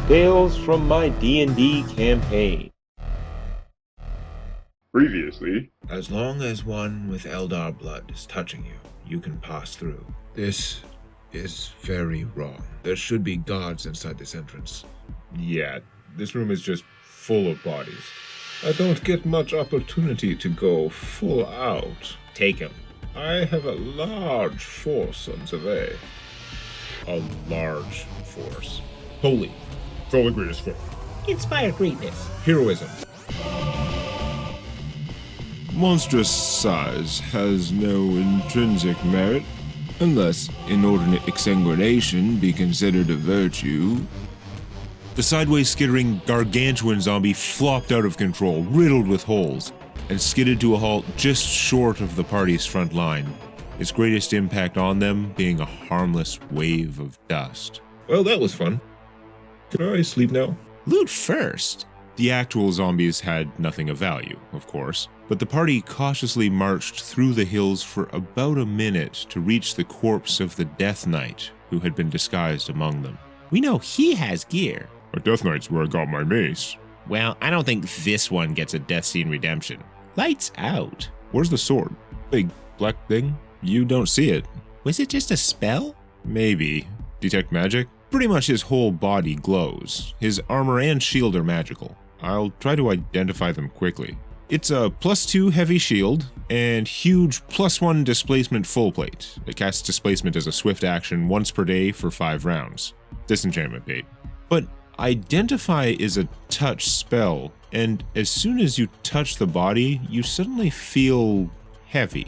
Tales from my D&D campaign. Previously, as long as one with Eldar blood is touching you, you can pass through. This is very wrong. There should be guards inside this entrance. Yeah, this room is just full of bodies. I don't get much opportunity to go full out. Take him. I have a large force on the way. A large force. Holy. For the greatest foe. Inspire greatness. Heroism. Monstrous size has no intrinsic merit, unless inordinate exsanguination be considered a virtue. The sideways skittering gargantuan zombie flopped out of control, riddled with holes, and skidded to a halt just short of the party's front line, its greatest impact on them being a harmless wave of dust. Well, that was fun. Can I sleep now? Loot first! The actual zombies had nothing of value, of course, but the party cautiously marched through the hills for about a minute to reach the corpse of the Death Knight, who had been disguised among them. We know he has gear. a Death Knight's where I got my mace. Well, I don't think this one gets a death scene redemption. Lights out. Where's the sword? Big black thing? You don't see it. Was it just a spell? Maybe. Detect magic? Pretty much his whole body glows. His armor and shield are magical. I'll try to identify them quickly. It's a +2 heavy shield and huge +1 displacement full plate. It casts displacement as a swift action once per day for 5 rounds. Disenchantment bait. But identify is a touch spell, and as soon as you touch the body, you suddenly feel heavy.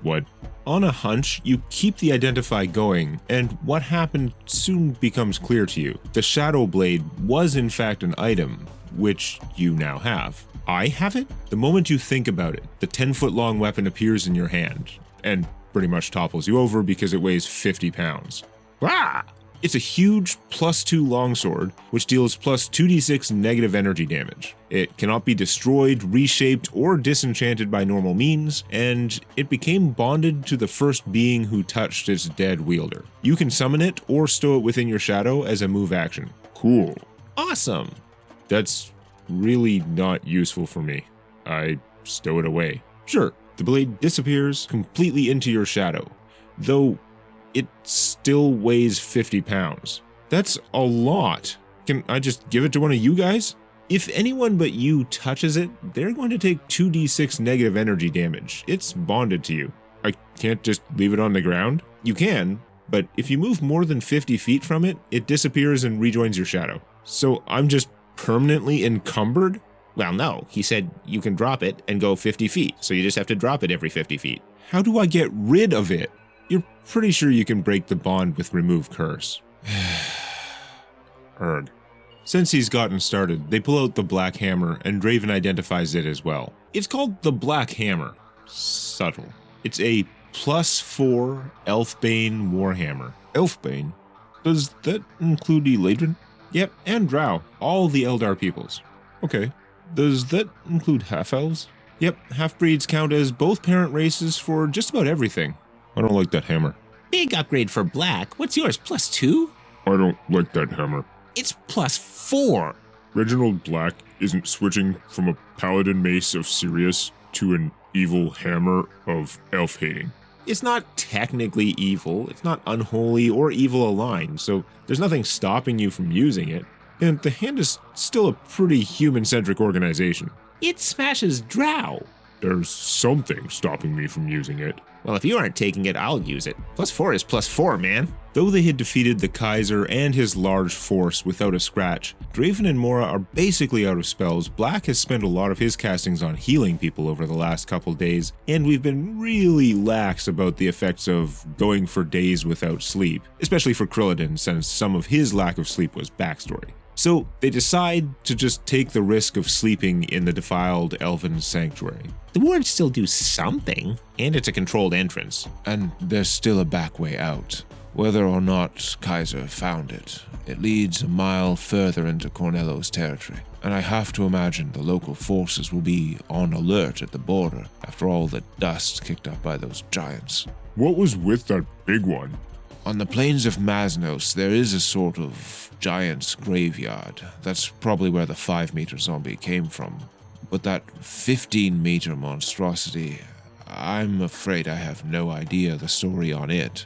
What? On a hunch, you keep the identify going, and what happened soon becomes clear to you. The Shadow Blade was in fact an item, which you now have. I have it? The moment you think about it, the 10-foot-long weapon appears in your hand, and pretty much topples you over because it weighs 50 pounds. Rah! It's a huge +2 longsword, which deals +2d6 negative energy damage. It cannot be destroyed, reshaped, or disenchanted by normal means, and it became bonded to the first being who touched its dead wielder. You can summon it or stow it within your shadow as a move action. Cool. Awesome. That's really not useful for me. I stow it away. Sure, the blade disappears completely into your shadow, though it still weighs 50 pounds. That's a lot. Can I just give it to one of you guys? If anyone but you touches it, they're going to take 2d6 negative energy damage. It's bonded to you. I can't just leave it on the ground? You can, but if you move more than 50 feet from it, it disappears and rejoins your shadow. So I'm just permanently encumbered? Well, no. He said you can drop it and go 50 feet, so you just have to drop it every 50 feet. How do I get rid of it? You're pretty sure you can break the bond with remove curse. Erg. Since he's gotten started, they pull out the Black Hammer, and Draven identifies it as well. It's called the Black Hammer. Subtle. It's a +4 Elfbane Warhammer. Elfbane? Does that include Eladrin? Yep, and Drow. All the Eldar peoples. Okay. Does that include half-elves? Yep, half-breeds count as both parent races for just about everything. I don't like that hammer. Big upgrade for black. What's yours, +2? I don't like that hammer. It's +4. Reginald Black isn't switching from a paladin mace of Sirius to an evil hammer of elf hating. It's not technically evil, it's not unholy or evil aligned, so there's nothing stopping you from using it. And the hand is still a pretty human-centric organization. It smashes drow. There's something stopping me from using it. Well, if you aren't taking it, I'll use it. +4 is +4, man. Though they had defeated the Kaiser and his large force without a scratch, Draven and Mora are basically out of spells. Black has spent a lot of his castings on healing people over the last couple days, and we've been really lax about the effects of going for days without sleep, especially for Krillodin, since some of his lack of sleep was backstory. So they decide to just take the risk of sleeping in the defiled elven sanctuary. The wards still do something, and it's a controlled entrance. And there's still a back way out. Whether or not Kaiser found it, it leads a mile further into Cornello's territory. And I have to imagine the local forces will be on alert at the border after all the dust kicked up by those giants. What was with that big one? On the plains of Masnos, there is a sort of giant's graveyard. That's probably where the 5-meter zombie came from. But that 15-meter monstrosity, I'm afraid I have no idea the story on it,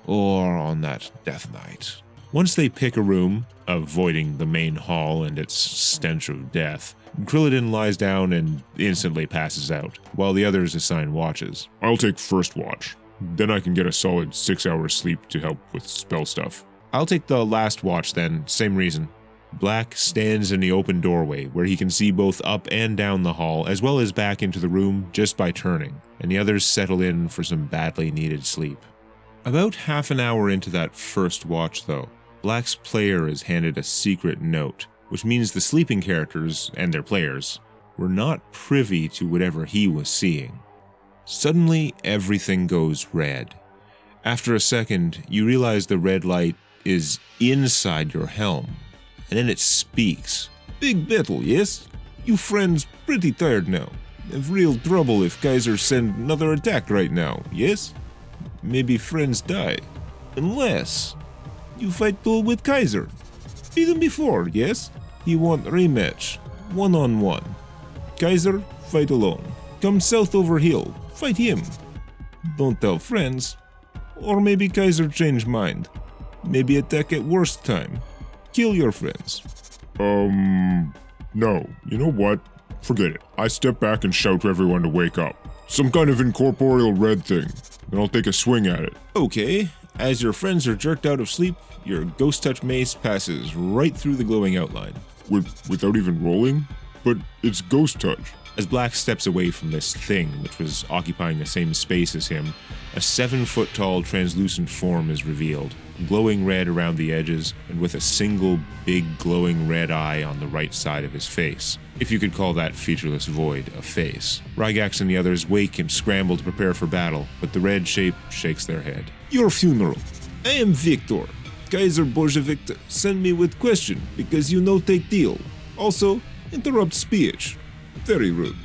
or on that Death Knight. Once they pick a room, avoiding the main hall and its stench of death, Krillidin lies down and instantly passes out, while the others assign watches. I'll take first watch. Then I can get a solid 6 hours sleep to help with spell stuff. I'll take the last watch then, same reason. Black stands in the open doorway where he can see both up and down the hall as well as back into the room just by turning, and the others settle in for some badly needed sleep. About half an hour into that first watch though, Black's player is handed a secret note, which means the sleeping characters and their players were not privy to whatever he was seeing. Suddenly, everything goes red. After a second, you realize the red light is inside your helm, and then it speaks. Big battle, yes? You friends pretty tired now. Have real trouble if Kaiser send another attack right now, yes? Maybe friends die. Unless you fight duel with Kaiser. Beat him before, yes? He want rematch, 1-on-1. Kaiser, fight alone. Come south over hill. Fight him. Don't tell friends. Or maybe Kaiser change mind. Maybe attack at worst time. Kill your friends. No. You know what? Forget it. I step back and shout to everyone to wake up. Some kind of incorporeal red thing. Then I'll take a swing at it. Okay. As your friends are jerked out of sleep, your ghost touch mace passes right through the glowing outline. Without even rolling? But it's ghost touch. As Black steps away from this thing, which was occupying the same space as him, a 7-foot-tall translucent form is revealed, glowing red around the edges and with a single big glowing red eye on the right side of his face. If you could call that featureless void a face. Rygax and the others wake and scramble to prepare for battle, but the red shape shakes their head. Your funeral. I am Victor. Kaiser Bolshevik send me with question because you no take deal. Also, interrupt speech. Very rude.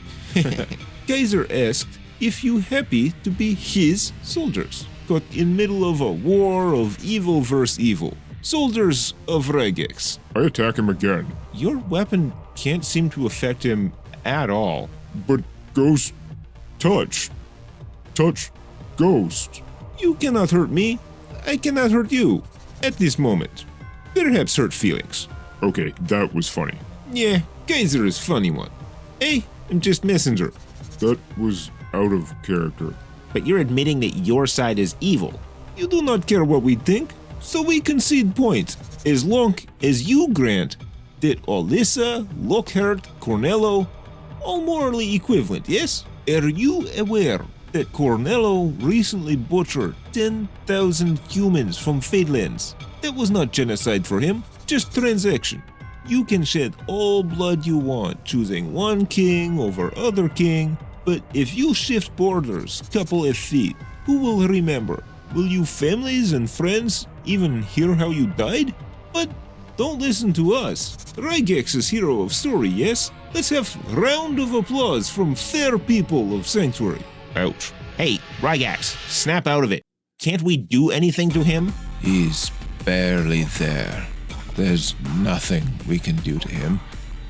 Kaiser asked if you happy to be his soldiers, caught in middle of a war of evil versus evil. Soldiers of Rygex. I attack him again. Your weapon can't seem to affect him at all. But ghost touch. Touch ghost. You cannot hurt me. I cannot hurt you. At this moment. Perhaps hurt feelings. Okay, that was funny. Yeah, Kaiser is funny one. Hey, I'm just messenger. That was out of character. But you're admitting that your side is evil. You do not care what we think, so we concede points, as long as you grant that Alyssa, Lockhart, Cornello, all morally equivalent, yes? Are you aware that Cornello recently butchered 10,000 humans from Fadelands? That was not genocide for him, just transaction. You can shed all blood you want, choosing one king over other king, but if you shift borders couple of feet, who will remember? Will you families and friends even hear how you died? But don't listen to us. Rygex is hero of story, yes? Let's have round of applause from fair people of Sanctuary. Ouch. Hey, Rygax, snap out of it. Can't we do anything to him? He's barely there. There's nothing we can do to him.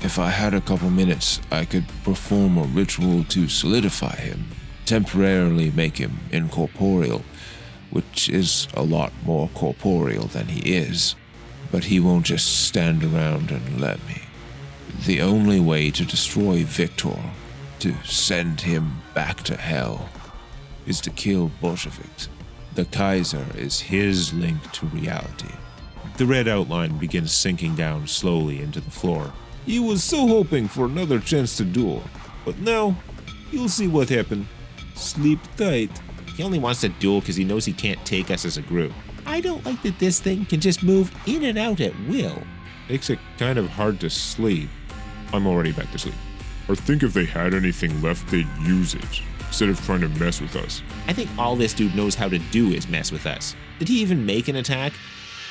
If I had a couple minutes, I could perform a ritual to solidify him, temporarily make him incorporeal, which is a lot more corporeal than he is. But he won't just stand around and let me. The only way to destroy Victor, to send him back to hell, is to kill Bolsheviks. The Kaiser is his link to reality. The red outline begins sinking down slowly into the floor. He was so hoping for another chance to duel, but now you'll see what happened. Sleep tight. He only wants to duel because he knows he can't take us as a group. I don't like that this thing can just move in and out at will. Makes it kind of hard to sleep. I'm already back to sleep. I think if they had anything left, they'd use it, instead of trying to mess with us. I think all this dude knows how to do is mess with us. Did he even make an attack?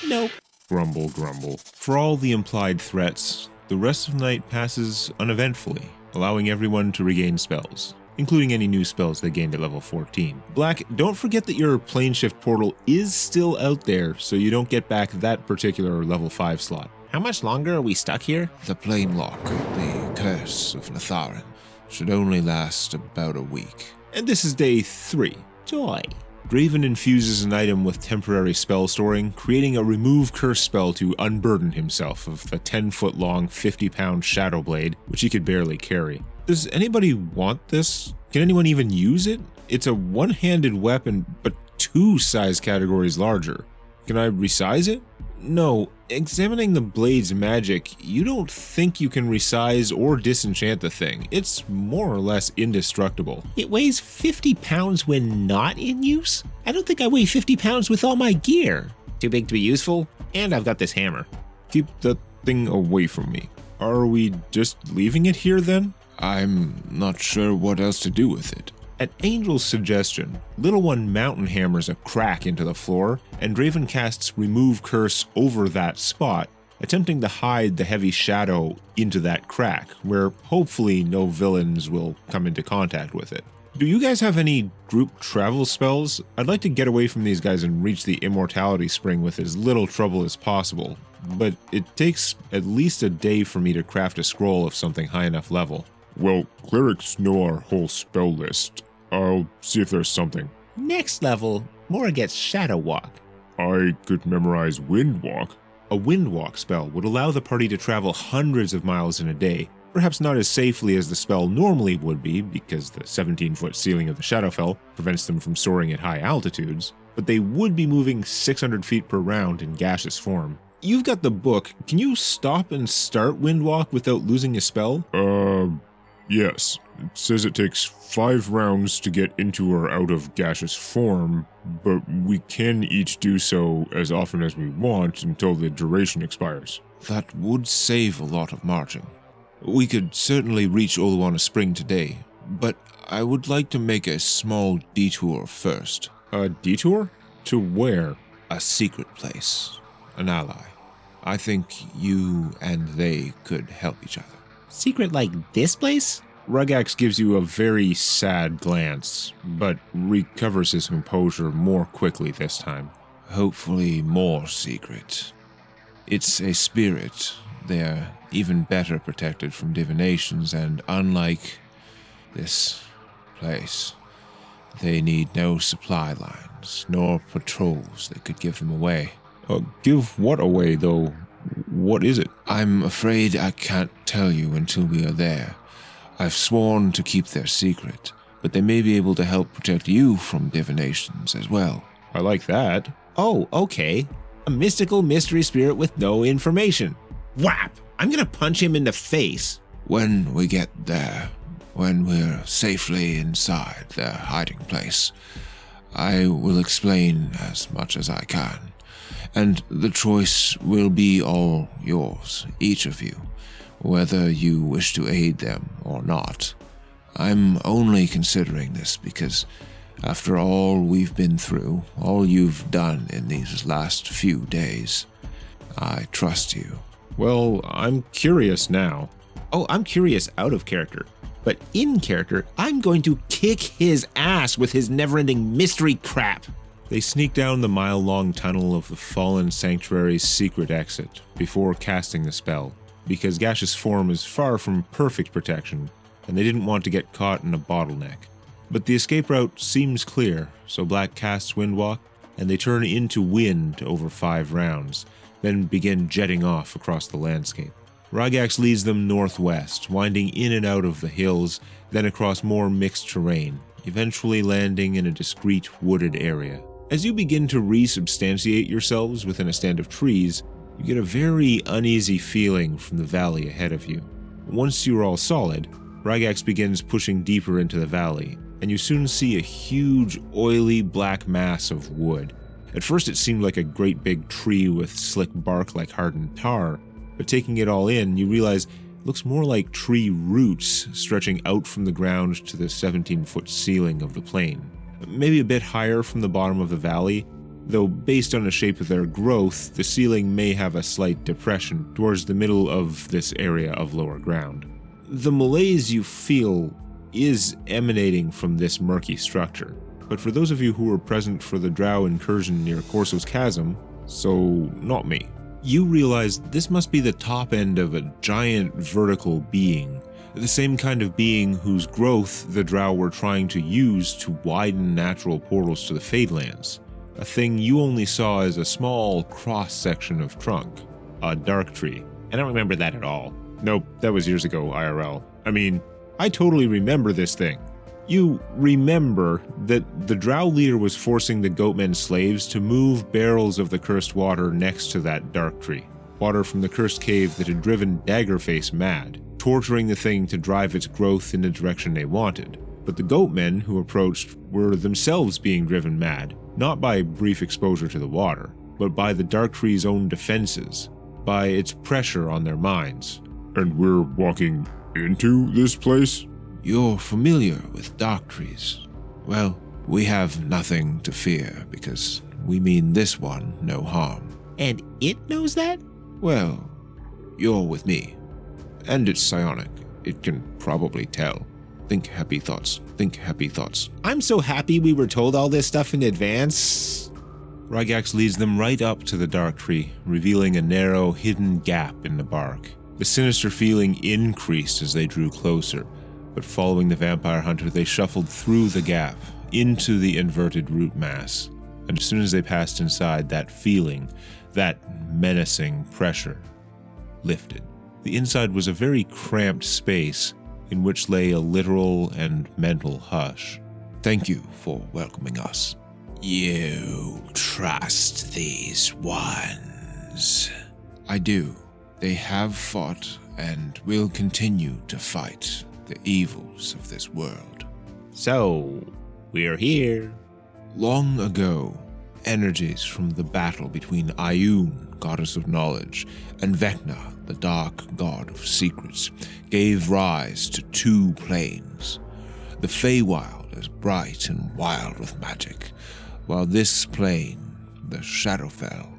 Nope. Grumble, grumble. For all the implied threats, the rest of the night passes uneventfully, allowing everyone to regain spells. including any new spells they gained at level 14. Black, don't forget that your plane shift portal is still out there, so you don't get back that particular level 5 slot. How much longer are we stuck here? The plane lock, the curse of Natharin, should only last about a week. And this is day 3. Joy. Draven infuses an item with temporary spell storing, creating a remove curse spell to unburden himself of the 10-foot-long, 50-pound shadow blade, which he could barely carry. Does anybody want this? Can anyone even use it? It's a one-handed weapon, but 2 size categories larger. Can I resize it? No, examining the blade's magic, you don't think you can resize or disenchant the thing. It's more or less indestructible. It weighs 50 pounds when not in use? I don't think I weigh 50 pounds with all my gear. Too big to be useful? And I've got this hammer. Keep that thing away from me. Are we just leaving it here then? I'm not sure what else to do with it. At Angel's suggestion, Little One mountain hammers a crack into the floor, and Draven casts Remove Curse over that spot, attempting to hide the heavy shadow into that crack, where hopefully no villains will come into contact with it. Do you guys have any group travel spells? I'd like to get away from these guys and reach the Immortality Spring with as little trouble as possible, but it takes at least a day for me to craft a scroll of something high enough level. Well, clerics know our whole spell list. I'll see if there's something. Next level, Mora gets Shadow Walk. I could memorize Wind Walk. A Wind Walk spell would allow the party to travel hundreds of miles in a day, perhaps not as safely as the spell normally would be because the 17-foot ceiling of the Shadowfell prevents them from soaring at high altitudes, but they would be moving 600 feet per round in gaseous form. You've got the book. Can you stop and start Wind Walk without losing a spell? Yes. It says it takes 5 rounds to get into or out of gaseous form, but we can each do so as often as we want until the duration expires. That would save a lot of marching. We could certainly reach Oluwana Spring today, but I would like to make a small detour first. A detour? To where? A secret place. An ally. I think you and they could help each other. Secret like this place? Rugax gives you a very sad glance, but recovers his composure more quickly this time. Hopefully more secret. It's a spirit. They're even better protected from divinations, and unlike this place, they need no supply lines, nor patrols that could give them away. Give what away, though? What is it? I'm afraid I can't tell you until we are there. I've sworn to keep their secret, but they may be able to help protect you from divinations as well. I like that. Oh, okay. A mystical mystery spirit with no information. Whap! I'm gonna punch him in the face. When we get there, when we're safely inside their hiding place, I will explain as much as I can, and the choice will be all yours, each of you, whether you wish to aid them or not. I'm only considering this because, after all we've been through, all you've done in these last few days, I trust you. Well, I'm curious now. Oh, I'm curious out of character. But in character, I'm going to kick his ass with his never-ending mystery crap. They sneak down the mile-long tunnel of the Fallen Sanctuary's secret exit before casting the spell, because gaseous form is far from perfect protection, and they didn't want to get caught in a bottleneck. But the escape route seems clear, so Black casts Windwalk, and they turn into wind over 5 rounds, then begin jetting off across the landscape. Rygax leads them northwest, winding in and out of the hills, then across more mixed terrain, eventually landing in a discreet wooded area. As you begin to resubstantiate yourselves within a stand of trees, you get a very uneasy feeling from the valley ahead of you. Once you are all solid, Rygax begins pushing deeper into the valley, and you soon see a huge, oily black mass of wood. At first it seemed like a great big tree with slick bark like hardened tar, but taking it all in, you realize it looks more like tree roots stretching out from the ground to the 17-foot ceiling of the plain. Maybe a bit higher from the bottom of the valley, though based on the shape of their growth, the ceiling may have a slight depression towards the middle of this area of lower ground. The malaise you feel is emanating from this murky structure. But for those of you who were present for the drow incursion near Corso's Chasm, so not me, you realize this must be the top end of a giant vertical being, the same kind of being whose growth the drow were trying to use to widen natural portals to the Fadelands, a thing you only saw as a small cross-section of trunk, a dark tree. I don't remember that at all. Nope, that was years ago, IRL. I mean, I totally remember this thing. You remember that the drow leader was forcing the goatmen slaves to move barrels of the cursed water next to that dark tree. Water from the cursed cave that had driven Daggerface mad, torturing the thing to drive its growth in the direction they wanted. But the goatmen who approached were themselves being driven mad, not by brief exposure to the water, but by the dark tree's own defenses, by its pressure on their minds. And we're walking into this place? You're familiar with dark trees. Well, we have nothing to fear because we mean this one no harm. And it knows that? Well, you're with me. And it's psionic. It can probably tell. Think happy thoughts. Think happy thoughts. I'm so happy we were told all this stuff in advance. Rygax leads them right up to the dark tree, revealing a narrow, hidden gap in the bark. The sinister feeling increased as they drew closer, but following the vampire hunter, they shuffled through the gap, into the inverted root mass. And as soon as they passed inside, that feeling, that menacing pressure, lifted. The inside was a very cramped space in which lay a literal and mental hush. Thank you for welcoming us. You trust these ones? I do. They have fought and will continue to fight the evils of this world. So, we're here. Long ago, energies from the battle between Ioun, goddess of knowledge, and Vecna, the dark god of secrets, gave rise to two planes. The Feywild is bright and wild with magic, while this plane, the Shadowfell,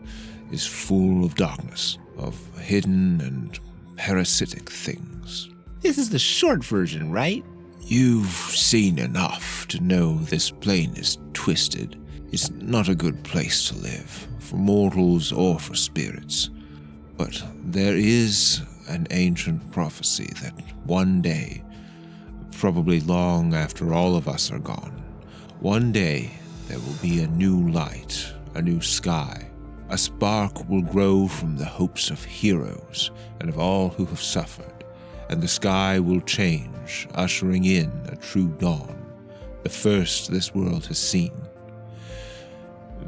is full of darkness, of hidden and parasitic things. This is the short version, right? You've seen enough to know this plane is twisted. It's not a good place to live, for mortals or for spirits. But there is an ancient prophecy that one day, probably long after all of us are gone, one day there will be a new light, a new sky. A spark will grow from the hopes of heroes and of all who have suffered, and the sky will change, ushering in a true dawn, the first this world has seen.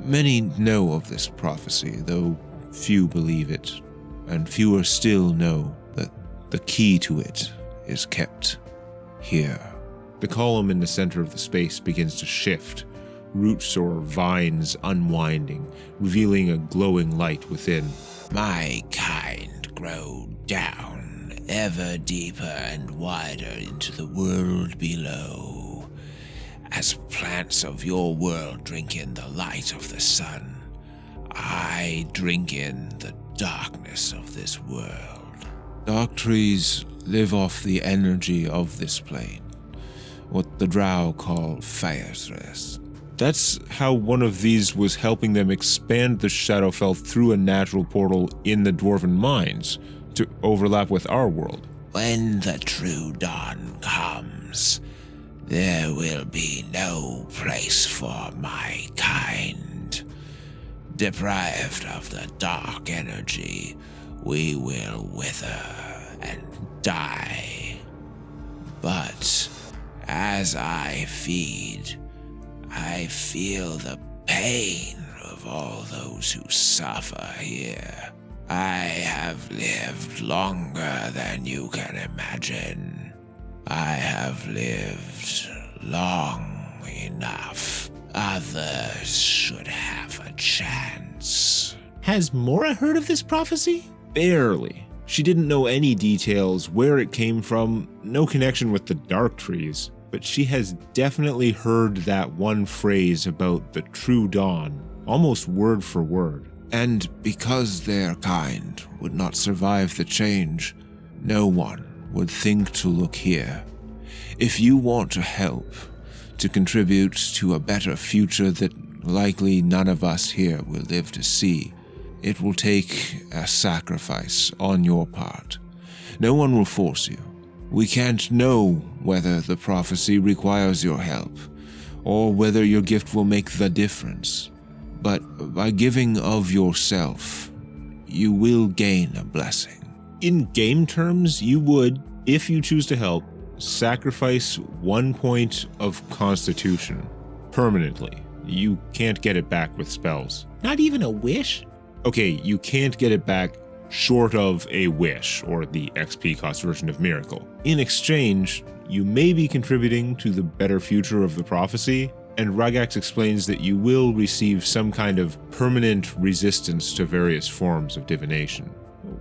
Many know of this prophecy, though few believe it, and fewer still know that the key to it is kept here. The column in the center of the space begins to shift, roots or vines unwinding, revealing a glowing light within. My kind grow down ever deeper and wider into the world below. As plants of your world drink in the light of the sun, I drink in the darkness of this world. Dark trees live off the energy of this plane, what the drow call Feyrtres. That's how one of these was helping them expand the Shadowfell through a natural portal in the Dwarven Mines to overlap with our world. When the true dawn comes, there will be no place for my kind. Deprived of the dark energy, we will wither and die. But as I feed, I feel the pain of all those who suffer here. I have lived longer than you can imagine. I have lived long enough. Others should have a chance. Has Mora heard of this prophecy? Barely. She didn't know any details, where it came from, no connection with the dark trees, but she has definitely heard that one phrase about the true dawn, almost word for word. And because their kind would not survive the change, no one would think to look here. If you want to help, to contribute to a better future that likely none of us here will live to see, it will take a sacrifice on your part. No one will force you. We can't know whether the prophecy requires your help, or whether your gift will make the difference. But by giving of yourself, you will gain a blessing. In game terms, you would, if you choose to help, sacrifice 1 point of Constitution permanently. You can't get it back with spells. Not even a wish? Okay, you can't get it back short of a wish, or the XP cost version of Miracle. In exchange, you may be contributing to the better future of the prophecy, and Ragax explains that you will receive some kind of permanent resistance to various forms of divination.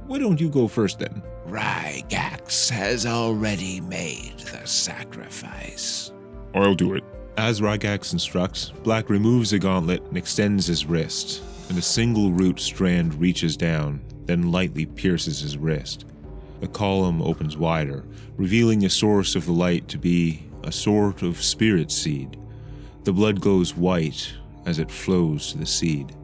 Why don't you go first then? Rygax has already made the sacrifice. I'll do it. As Ragax instructs, Black removes a gauntlet and extends his wrist, and a single root strand reaches down, then lightly pierces his wrist. The column opens wider, revealing the source of the light to be a sort of spirit seed. The blood glows white as it flows to the seed.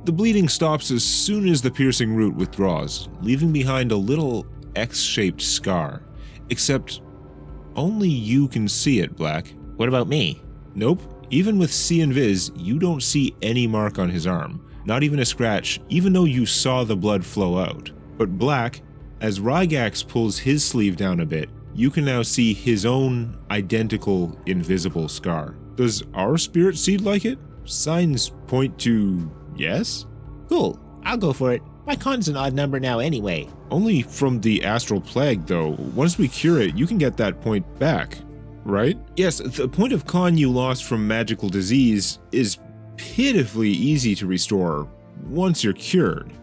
The bleeding stops as soon as the piercing root withdraws, leaving behind a little X-shaped scar. Except, only you can see it, Black. What about me? Nope. Even with See and Viz, you don't see any mark on his arm. Not even a scratch, even though you saw the blood flow out. But Black, as Rygax pulls his sleeve down a bit, you can now see his own identical invisible scar. Does our spirit seed like it? Signs point to yes? Cool, I'll go for it. My con's an odd number now anyway. Only from the astral plague, though. Once we cure it, you can get that point back, right? Yes, the point of con you lost from magical disease is pitifully easy to restore once you're cured.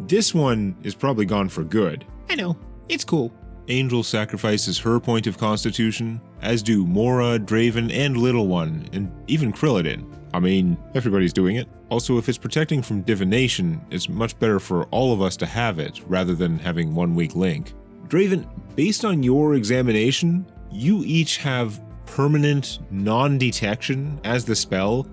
This one is probably gone for good. I know, it's cool. Angel sacrifices her point of constitution, as do Mora, Draven, and Little One, and even Krillodin. I mean, everybody's doing it. Also, if it's protecting from divination, it's much better for all of us to have it, rather than having one weak link. Draven, based on your examination, you each have permanent non-detection as the spell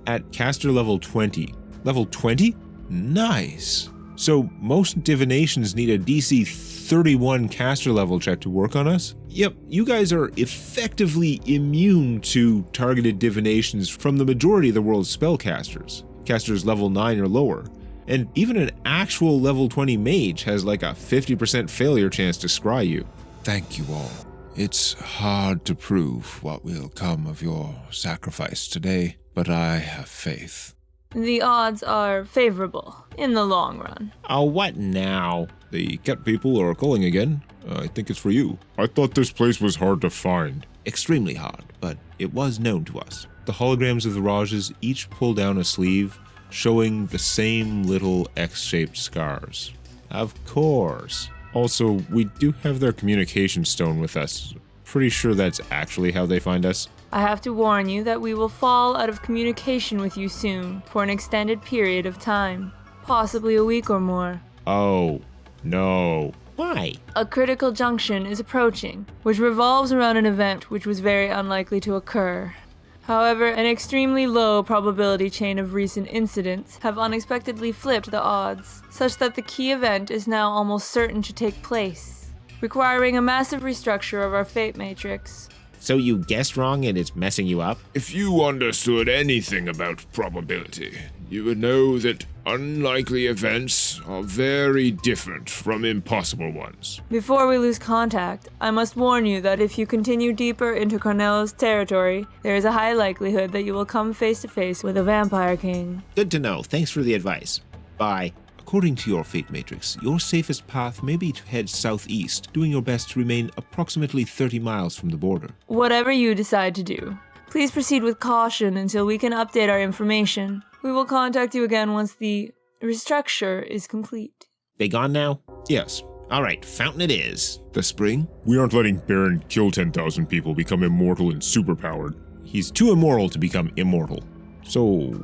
at caster level 20. Level 20? Nice! So most divinations need a DC 31 caster level check to work on us? Yep, you guys are effectively immune to targeted divinations from the majority of the world's spellcasters. Casters level 9 or lower. And even an actual level 20 mage has like a 50% failure chance to scry you. Thank you all. It's hard to prove what will come of your sacrifice today, but I have faith. The odds are favorable in the long run. Oh, what now? The cat people are calling again. I think it's for you. I thought this place was hard to find. Extremely hard, but it was known to us. The holograms of the Rajas each pull down a sleeve, showing the same little X-shaped scars. Of course. Also, we do have their communication stone with us. Pretty sure that's actually how they find us. I have to warn you that we will fall out of communication with you soon for an extended period of time, possibly a week or more. Oh, no. Why? A critical junction is approaching, which revolves around an event which was very unlikely to occur. However, an extremely low probability chain of recent incidents have unexpectedly flipped the odds, such that the key event is now almost certain to take place, requiring a massive restructure of our fate matrix. So you guessed wrong and it's messing you up? If you understood anything about probability, you would know that unlikely events are very different from impossible ones. Before we lose contact, I must warn you that if you continue deeper into Cornello's territory, there is a high likelihood that you will come face to face with a vampire king. Good to know. Thanks for the advice. Bye. According to your fate matrix, your safest path may be to head southeast, doing your best to remain approximately 30 miles from the border. Whatever you decide to do, please proceed with caution until we can update our information. We will contact you again once the restructure is complete. They gone now? Yes. All right, fountain it is. The spring? We aren't letting Baron kill 10,000 people, become immortal and superpowered. He's too immoral to become immortal. So,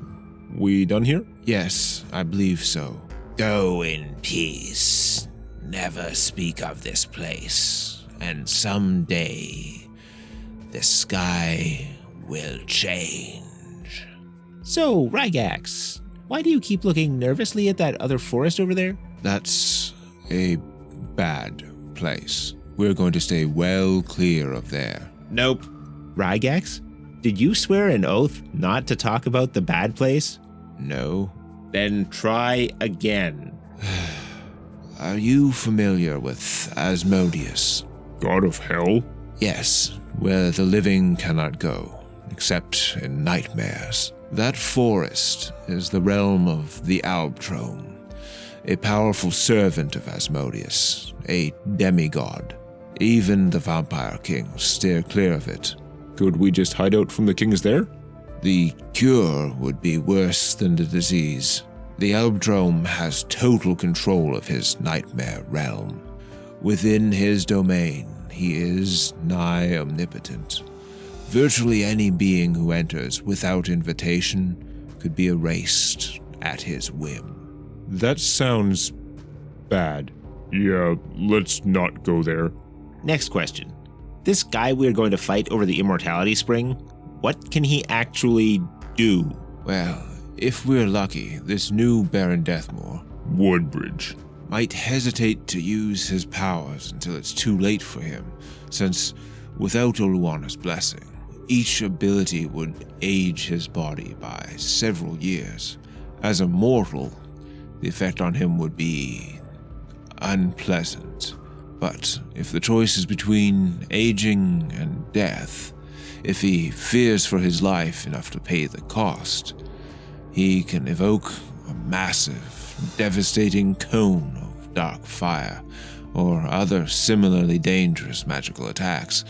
we done here? Yes, I believe so. Go in peace. Never speak of this place. And someday, the sky will change. So, Rygax, why do you keep looking nervously at that other forest over there? That's a bad place. We're going to stay well clear of there. Nope. Rygax, did you swear an oath not to talk about the bad place? No. Then try again. Are you familiar with Asmodeus? God of hell? Yes, where the living cannot go, except in nightmares. That forest is the realm of the Albtrone, a powerful servant of Asmodeus, a demigod. Even the vampire kings steer clear of it. Could we just hide out from the kings there? The cure would be worse than the disease. The Albtrone has total control of his nightmare realm. Within his domain, he is nigh omnipotent. Virtually any being who enters without invitation could be erased at his whim. That sounds bad. Yeah, let's not go there. Next question. This guy we're going to fight over the Immortality Spring, what can he actually do? Well, if we're lucky, this new Baron Deathmore Woodbridge. might hesitate to use his powers until it's too late for him, since without Oluwana's blessing, each ability would age his body by several years. As a mortal, the effect on him would be unpleasant. But if the choice is between aging and death, if he fears for his life enough to pay the cost, he can evoke a massive, devastating cone of dark fire, or other similarly dangerous magical attacks,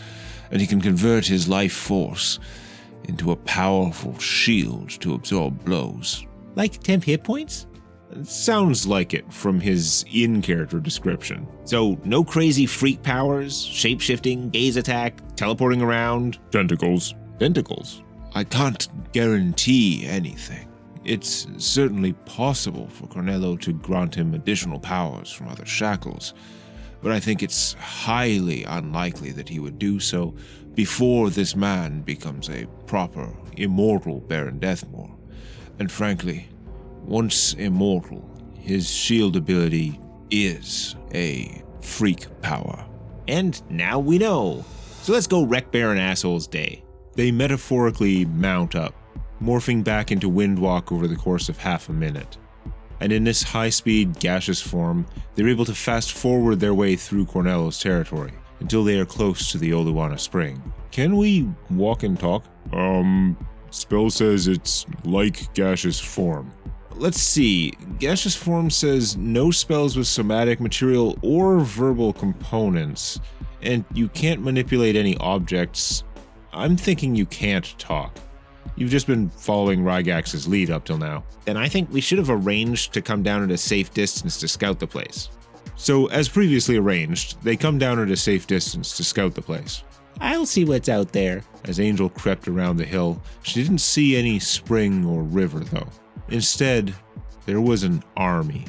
and he can convert his life force into a powerful shield to absorb blows. Like 10 hit points? Sounds like it from his in-character description. So, no crazy freak powers, shape-shifting, gaze attack, teleporting around? Tentacles. Tentacles. I can't guarantee anything. It's certainly possible for Cornello to grant him additional powers from other shackles, but I think it's highly unlikely that he would do so before this man becomes a proper, immortal Baron Deathmore. And frankly, once immortal, his shield ability is a freak power. And now we know. So let's go wreck Baron Asshole's day. They metaphorically mount up, morphing back into Windwalk over the course of half a minute. And in this high-speed, gaseous form, they're able to fast-forward their way through Cornello's territory until they are close to the Oluwana Spring. Can we walk and talk? Spell says it's like gaseous form. Let's see. Gaseous form says no spells with somatic material or verbal components, and you can't manipulate any objects. I'm thinking you can't talk. You've just been following Rygax's lead up till now. Then I think we should have arranged to come down at a safe distance to scout the place. So, as previously arranged, they come down at a safe distance to scout the place. I'll see what's out there. As Angel crept around the hill, she didn't see any spring or river, though. Instead, there was an army.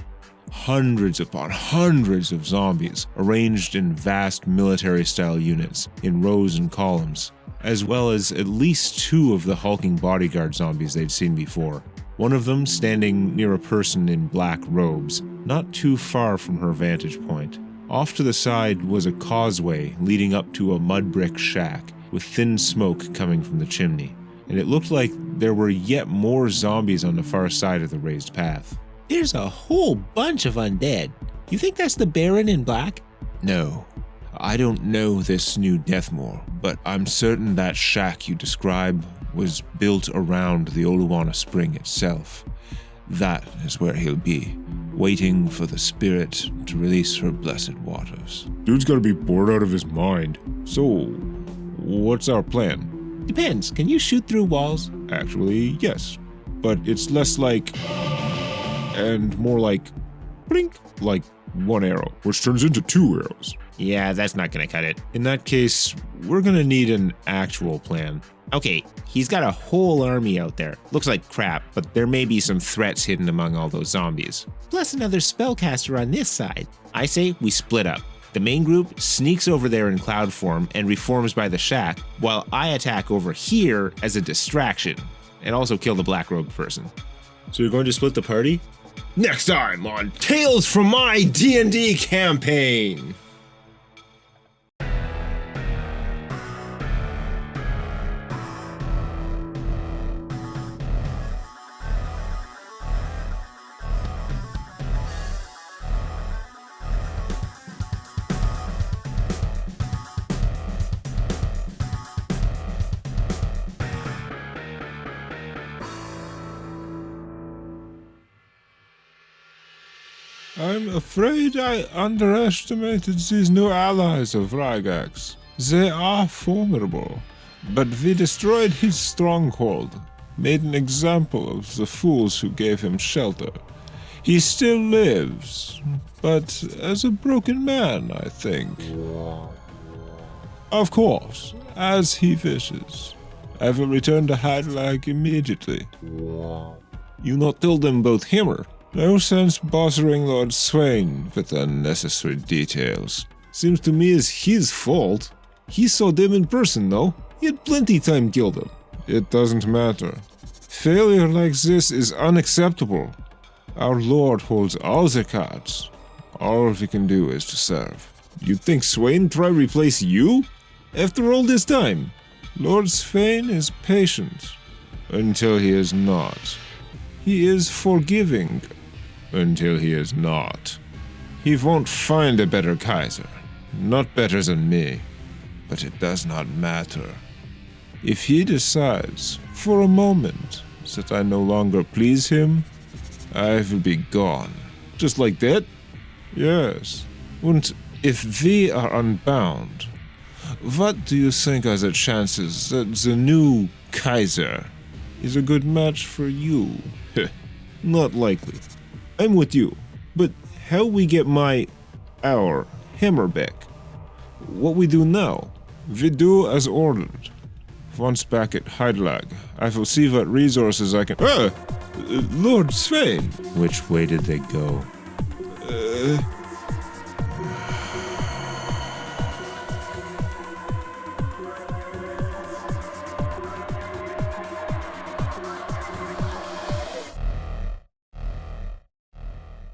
Hundreds upon hundreds of zombies, arranged in vast military-style units, in rows and columns, as well as at least 2 of the hulking bodyguard zombies they'd seen before. One of them standing near a person in black robes, not too far from her vantage point. Off to the side was a causeway leading up to a mud brick shack, with thin smoke coming from the chimney, and it looked like there were yet more zombies on the far side of the raised path. There's a whole bunch of undead. You think that's the Baron in black? No, I don't know this new Deathmore, but I'm certain that shack you describe was built around the Oluwana Spring itself. That is where he'll be, waiting for the spirit to release her blessed waters. Dude's gotta be bored out of his mind. So, what's our plan? Depends. Can you shoot through walls? Actually, yes. But it's less like... and more like... blink, like one arrow, which turns into 2 arrows. Yeah, that's not gonna cut it. In that case, we're gonna need an actual plan. Okay, he's got a whole army out there. Looks like crap, but there may be some threats hidden among all those zombies. Plus another spellcaster on this side. I say we split up. The main group sneaks over there in cloud form and reforms by the shack, while I attack over here as a distraction, and also kill the black-robed person. So you're going to split the party? Next time on Tales from My D&D Campaign! I'm afraid I underestimated these new allies of Rygax. They are formidable, but we destroyed his stronghold, made an example of the fools who gave him shelter. He still lives, but as a broken man, I think. Of course, as he wishes. I will return to Heidelag immediately. You not told them about Hammer? No sense bothering Lord Swayne with unnecessary details. Seems to me it's his fault. He saw them in person, no? He had plenty time kill them. It doesn't matter. Failure like this is unacceptable. Our Lord holds all the cards. All we can do is to serve. You think Swayne try replace you? After all this time? Lord Swayne is patient until he is not. He is forgiving until he is not. He won't find a better Kaiser. Not better than me. But it does not matter. If he decides, for a moment, that I no longer please him, I will be gone. Just like that? Yes. And if we are unbound, what do you think are the chances that the new Kaiser is a good match for you? Not likely. I'm with you. But how we get our hammer back? What we do now? We do as ordered. Once back at Heidelag, I will see what resources I can... Lord Swayne! Which way did they go?